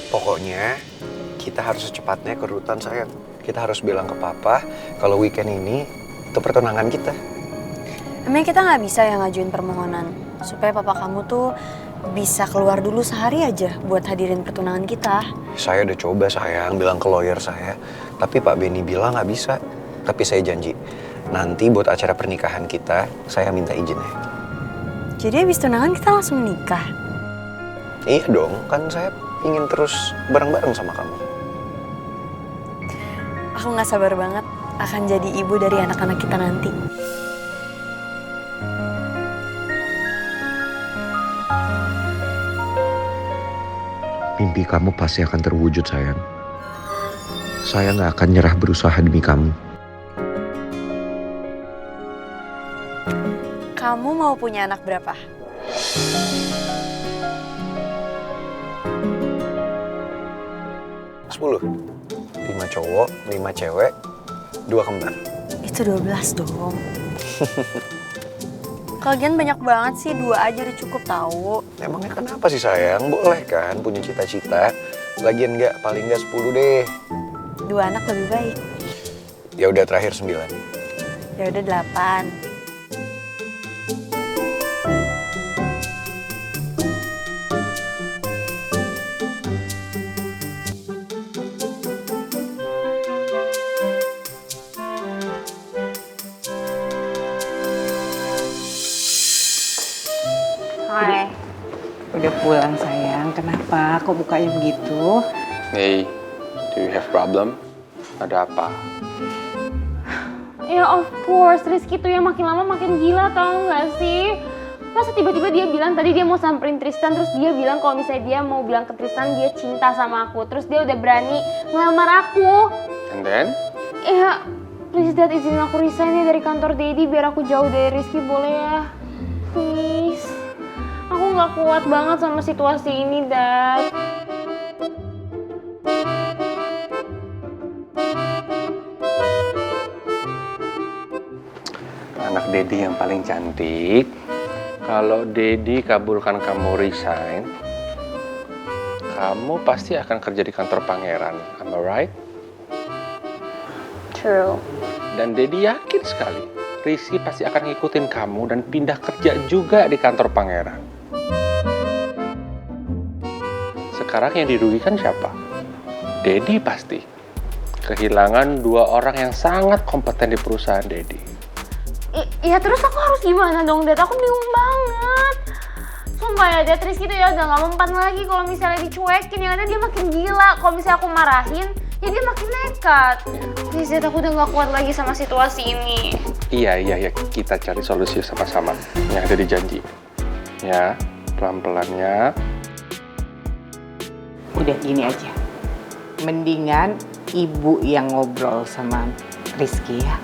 Pokoknya kita harus secepatnya ke rutan sayang. Kita harus bilang ke papa kalau weekend ini itu pertunangan kita. Emang kita nggak bisa ya ngajuin permohonan supaya papa kamu tuh bisa keluar dulu sehari aja buat hadirin pertunangan kita. Saya udah coba sayang bilang ke lawyer saya, tapi Pak Benny bilang nggak bisa. Tapi saya janji, nanti buat acara pernikahan kita, saya minta izinnya. Jadi habis tunangan kita langsung nikah? Iya dong, kan saya ingin terus bareng-bareng sama kamu. Aku nggak sabar banget akan jadi ibu dari anak-anak kita nanti. Mimpi kamu pasti akan terwujud sayang. Saya nggak akan nyerah berusaha demi kamu. Kamu mau punya anak berapa? 10. 5 cowok, 5 cewek, 2 kembar. Itu 12 dong. Kalian banyak banget sih, 2 aja udah cukup tahu. Emangnya kenapa sih sayang? Boleh kan punya cita-cita. Lagian nggak, paling nggak 10 deh. 2 anak lebih baik. Ya udah terakhir 9. Ya udah 8. Hai. Udah pulang sayang, kenapa? Kok bukanya begitu? Hey, do you have problem? Ada apa? Ya of course, Rizky tuh yang makin lama makin gila, tau gak sih? Masa tiba-tiba dia bilang tadi dia mau samperin Tristan, terus dia bilang kalau misalnya dia mau bilang ke Tristan dia cinta sama aku, terus dia udah berani ngelamar aku. And then? Ya, please Dad, izinin aku resign ya dari kantor Daddy biar aku jauh dari Rizky, boleh ya? Please. Aku gak kuat banget sama situasi ini, Dad. Anak Dedi yang paling cantik. Kalau Dedi kabulkan kamu resign, kamu pasti akan kerja di kantor pangeran. Am I right? True. Dan Dedi yakin sekali, Rizky pasti akan ngikutin kamu dan pindah kerja juga di kantor pangeran. Sekarang yang dirugikan siapa? Dedi pasti. Kehilangan 2 orang yang sangat kompeten di perusahaan Dedi. Ya terus aku harus gimana dong, Dad? Aku bingung banget. Sumpah ya, Dad, Rizky tuh ya udah gak mempan lagi kalau misalnya dicuekin. Yang ada dia makin gila. Kalau misalnya aku marahin, ya dia makin nekat. Please, Dad, aku udah gak kuat lagi sama situasi ini. Iya, kita cari solusi sama-sama yang ada di janji. Ya, pelan-pelan ya. Udah gini aja. Mendingan ibu yang ngobrol sama Rizky ya.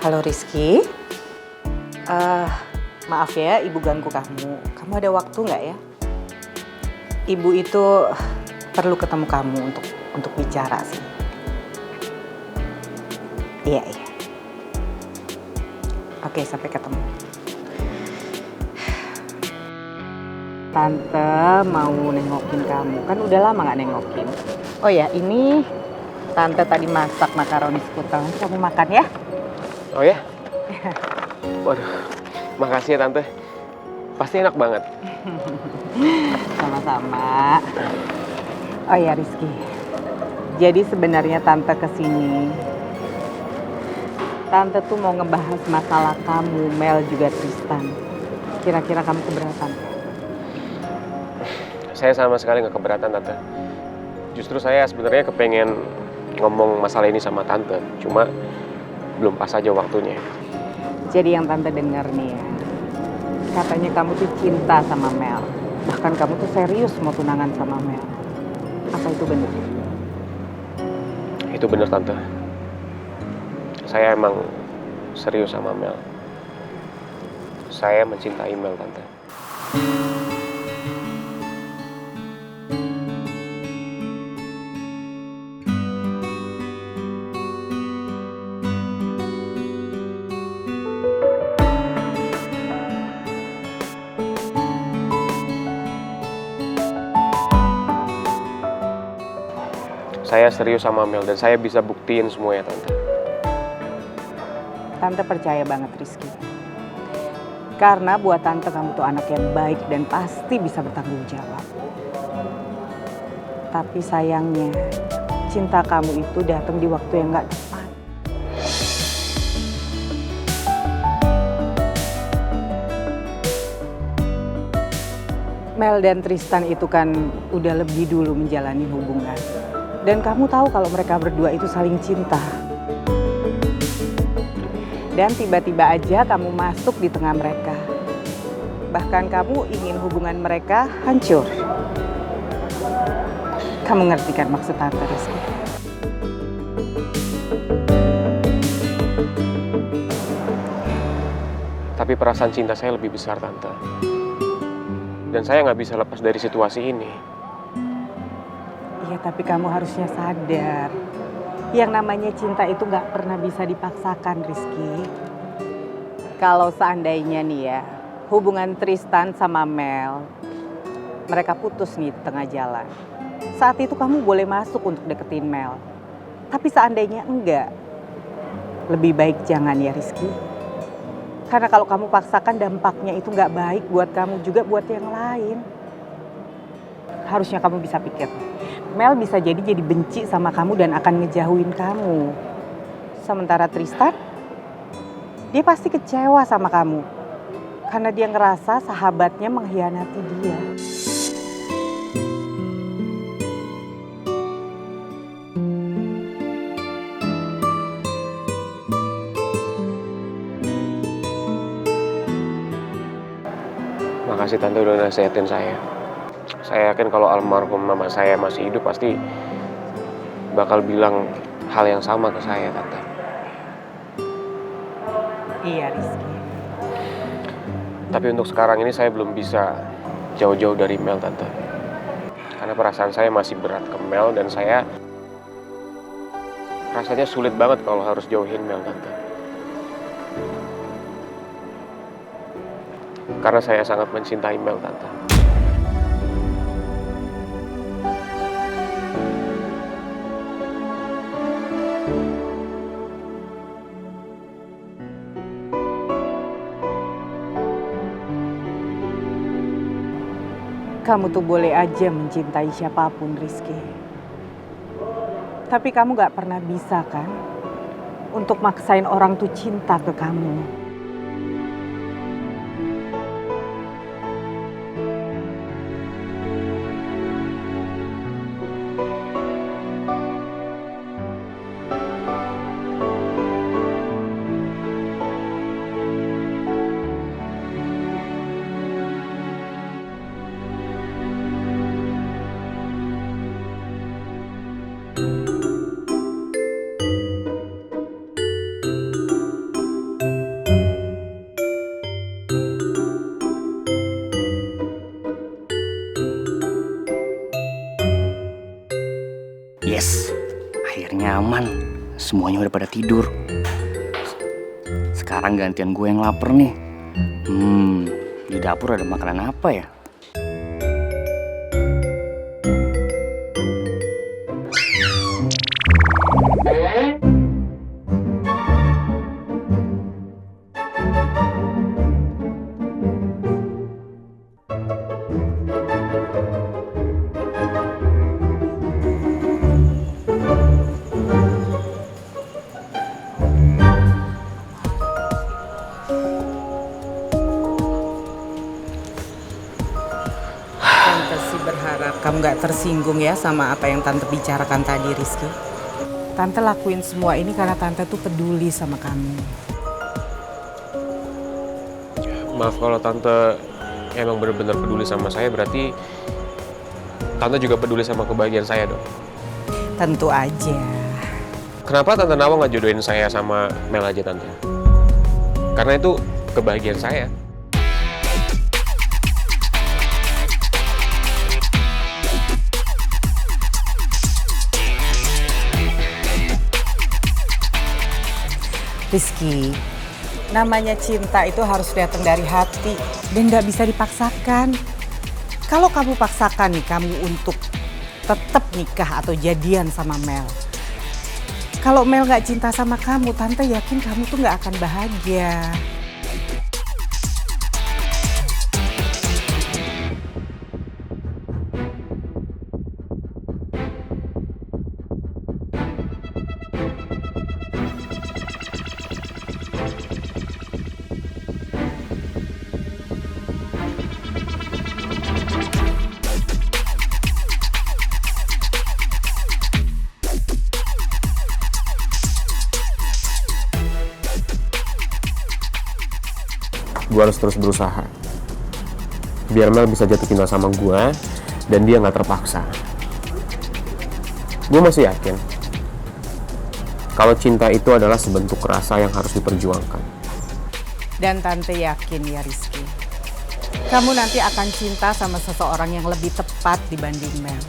Halo Rizky. Maaf ya ibu ganggu kamu. Kamu ada waktu nggak ya? Ibu itu perlu ketemu kamu untuk bicara sih. Iya. Oke, sampai ketemu. Tante mau nengokin kamu. Kan udah lama nggak nengokin. Oh ya, ini Tante tadi masak makaroni skutel. Kamu makan ya? Oh ya? Waduh, makasih ya Tante. Pasti enak banget. Sama-sama. Oh ya Rizky, jadi sebenarnya Tante kesini. Tante tuh mau ngebahas masalah kamu, Mel juga Tristan. Kira-kira kamu keberatan? Saya sama sekali nggak keberatan Tante. Justru saya sebenarnya kepengen ngomong masalah ini sama Tante. Cuma belum pas aja waktunya. Jadi yang Tante dengar nih ya, katanya kamu tuh cinta sama Mel. Bahkan kamu tuh serius mau tunangan sama Mel. Apa itu benar? Itu bener Tante. Saya emang serius sama Mel. Saya mencintai Mel Tante. saya serius sama Mel dan saya bisa buktiin semuanya, Tante. Tante percaya banget Rizky. Karena buat Tante kamu tuh anak yang baik dan pasti bisa bertanggung jawab. Tapi sayangnya, cinta kamu itu datang di waktu yang gak tepat. Mel dan Tristan itu kan udah lebih dulu menjalani hubungan. Dan kamu tahu kalau mereka berdua itu saling cinta. Dan tiba-tiba aja kamu masuk di tengah mereka. Bahkan kamu ingin hubungan mereka hancur. Kamu ngerti kan maksud Tante, Rizky? Tapi perasaan cinta saya lebih besar, Tante. Dan saya nggak bisa lepas dari situasi ini. Iya, tapi kamu harusnya sadar. Yang namanya cinta itu nggak pernah bisa dipaksakan, Rizky. Kalau seandainya nih ya, hubungan Tristan sama Mel, mereka putus nih di tengah jalan. Saat itu kamu boleh masuk untuk deketin Mel. Tapi seandainya enggak, lebih baik jangan ya Rizky. Karena kalau kamu paksakan dampaknya itu nggak baik buat kamu juga buat yang lain. Harusnya kamu bisa pikir, Mel bisa jadi benci sama kamu dan akan ngejauhin kamu. Sementara Tristan, dia pasti kecewa sama kamu. Karena dia ngerasa sahabatnya mengkhianati dia. Makasih Tante udah nasihatin saya. Saya yakin kalau almarhum mama saya masih hidup pasti bakal bilang hal yang sama ke saya, Tante. Iya, Rizky. Tapi untuk sekarang ini saya belum bisa jauh-jauh dari Mel, Tante. Karena perasaan saya masih berat ke Mel dan saya rasanya sulit banget kalau harus jauhin Mel, Tante. Karena saya sangat mencintai Mel, Tante. Kamu tuh boleh aja mencintai siapapun, Rizky. Tapi kamu gak pernah bisa kan untuk maksain orang tuh cinta ke kamu. Yes, akhirnya aman. Semuanya udah pada tidur. Sekarang gantian gue yang lapar nih. Di dapur ada makanan apa ya? Berharap kamu gak tersinggung ya sama apa yang Tante bicarakan tadi, Rizky. Tante lakuin semua ini karena Tante tuh peduli sama kamu. Maaf kalau Tante emang benar-benar peduli sama saya, berarti Tante juga peduli sama kebahagiaan saya dong. Tentu aja. Kenapa Tante Nawang nggak jodohin saya sama Mel aja, Tante? Karena itu kebahagiaan saya. Rizky, namanya cinta itu harus datang dari hati dan gak bisa dipaksakan. Kalau kamu paksakan nih kamu untuk tetap nikah atau jadian sama Mel. Kalau Mel nggak cinta sama kamu, Tante yakin kamu tuh nggak akan bahagia. Gue harus terus berusaha biar Mel bisa jatuh cinta sama gue dan dia nggak terpaksa. Gue masih yakin kalau cinta itu adalah sebentuk rasa yang harus diperjuangkan. Dan Tante yakin ya Rizky, kamu nanti akan cinta sama seseorang yang lebih tepat dibanding Mel.